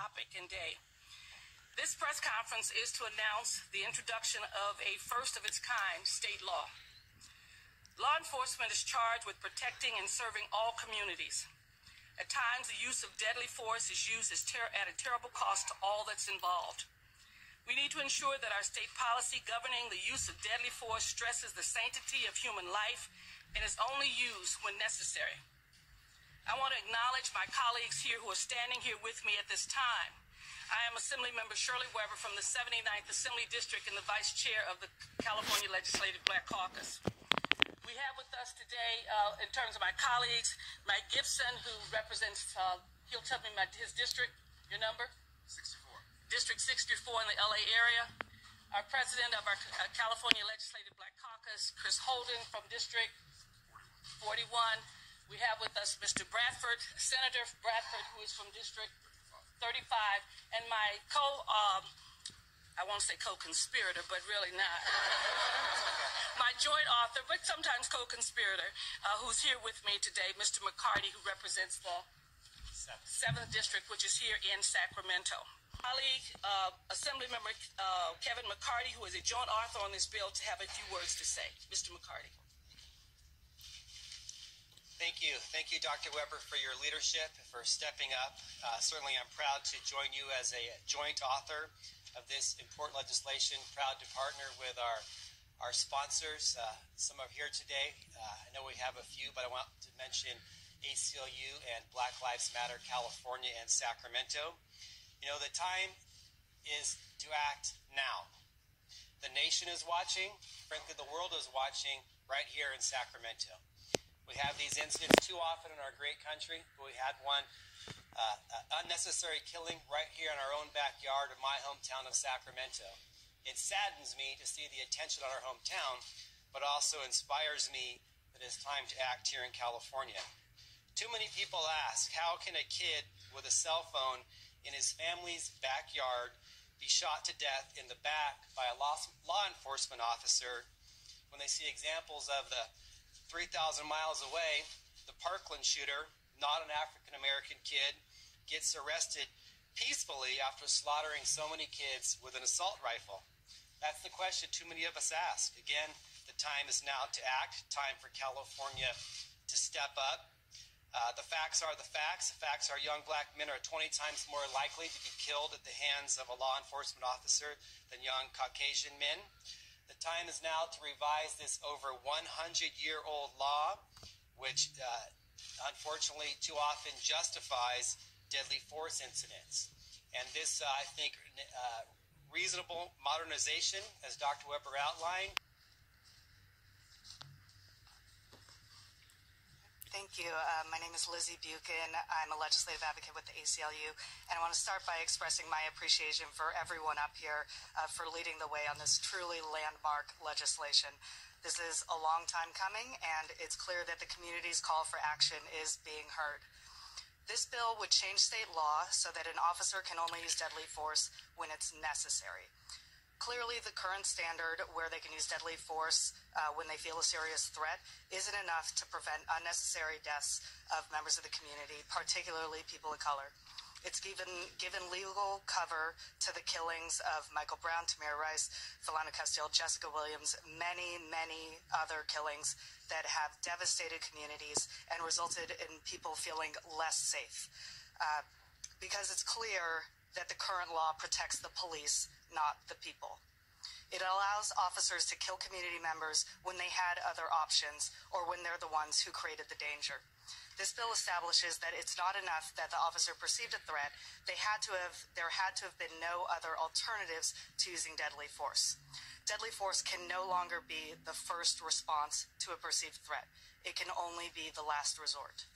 topic and day. This press conference is to announce the introduction of a first-of-its-kind state law. Law enforcement is charged with protecting and serving all communities. At times, the use of deadly force is used at a terrible cost to all that's involved. We need to ensure that our state policy governing the use of deadly force stresses the sanctity of human life and is only used when necessary. I want to acknowledge my colleagues here who are standing here with me at this time. I am Assemblymember Shirley Weber from the 79th Assembly District and the Vice Chair of the California Legislative Black Caucus. We have with us today, in terms of my colleagues, Mike Gibson, who represents, he'll tell me his district, your number? 64. District 64 in the LA area. Our president of our California Legislative Black Caucus, Chris Holden from District 41. We have with us Mr. Bradford, Senator Bradford, who is from District 35, and my I won't say co-conspirator, but really not. My joint author, but sometimes co-conspirator, who's here with me today, Mr. McCarty, who represents the 7th District, which is here in Sacramento. Colleague, Assemblymember Kevin McCarty, who is a joint author on this bill, to have a few words to say. Mr. McCarty. Thank you. Thank you, Dr. Weber, for your leadership, for stepping up. Certainly, I'm proud to join you as a joint author of this important legislation. Proud to partner with our sponsors. Some are here today. I know we have a few, but I want to mention ACLU and Black Lives Matter California and Sacramento. You know, the time is to act now. The nation is watching. Frankly, the world is watching right here in Sacramento. We have these incidents too often in our great country, but we had one unnecessary killing right here in our own backyard of my hometown of Sacramento. It saddens me to see the attention on our hometown, but also inspires me that it's time to act here in California. Too many people ask, how can a kid with a cell phone in his family's backyard be shot to death in the back by a law enforcement officer when they see examples of the 3,000 miles away, the Parkland shooter, not an African-American kid, gets arrested peacefully after slaughtering so many kids with an assault rifle? That's the question too many of us ask. Again, the time is now to act. Time for California to step up. The facts are the facts. The facts are young black men are 20 times more likely to be killed at the hands of a law enforcement officer than young Caucasian men. The time is now to revise this over 100-year-old law, which unfortunately too often justifies deadly force incidents. And this, I think, reasonable modernization, as Dr. Weber outlined. Thank you. My name is Lizzie Buchan. I'm a legislative advocate with the ACLU, and I want to start by expressing my appreciation for everyone up here for leading the way on this truly landmark legislation. This is a long time coming, and it's clear that the community's call for action is being heard. This bill would change state law so that an officer can only use deadly force when it's necessary. Clearly, the current standard where they can use deadly force when they feel a serious threat isn't enough to prevent unnecessary deaths of members of the community, particularly people of color. It's given legal cover to the killings of Michael Brown, Tamir Rice, Philando Castile, Jessica Williams, many, many other killings that have devastated communities and resulted in people feeling less safe. Because it's clear that the current law protects the police, not the people. It allows officers to kill community members when they had other options or when they're the ones who created the danger. This bill establishes that it's not enough that the officer perceived a threat. There had to have been no other alternatives to using deadly force. Deadly force can no longer be the first response to a perceived threat. It can only be the last resort.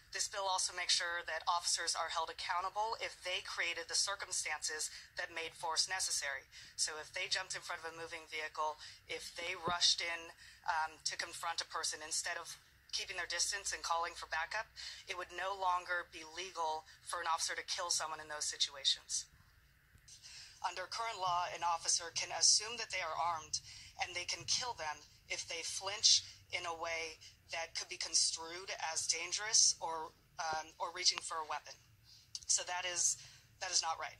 This bill also makes sure that officers are held accountable if they created the circumstances that made force necessary. So if they jumped in front of a moving vehicle, if they rushed in to confront a person instead of keeping their distance and calling for backup, it would no longer be legal for an officer to kill someone in those situations. Under current law, an officer can assume that they are armed and they can kill them if they flinch in a way that could be construed as dangerous or reaching for a weapon. So that is That is not right.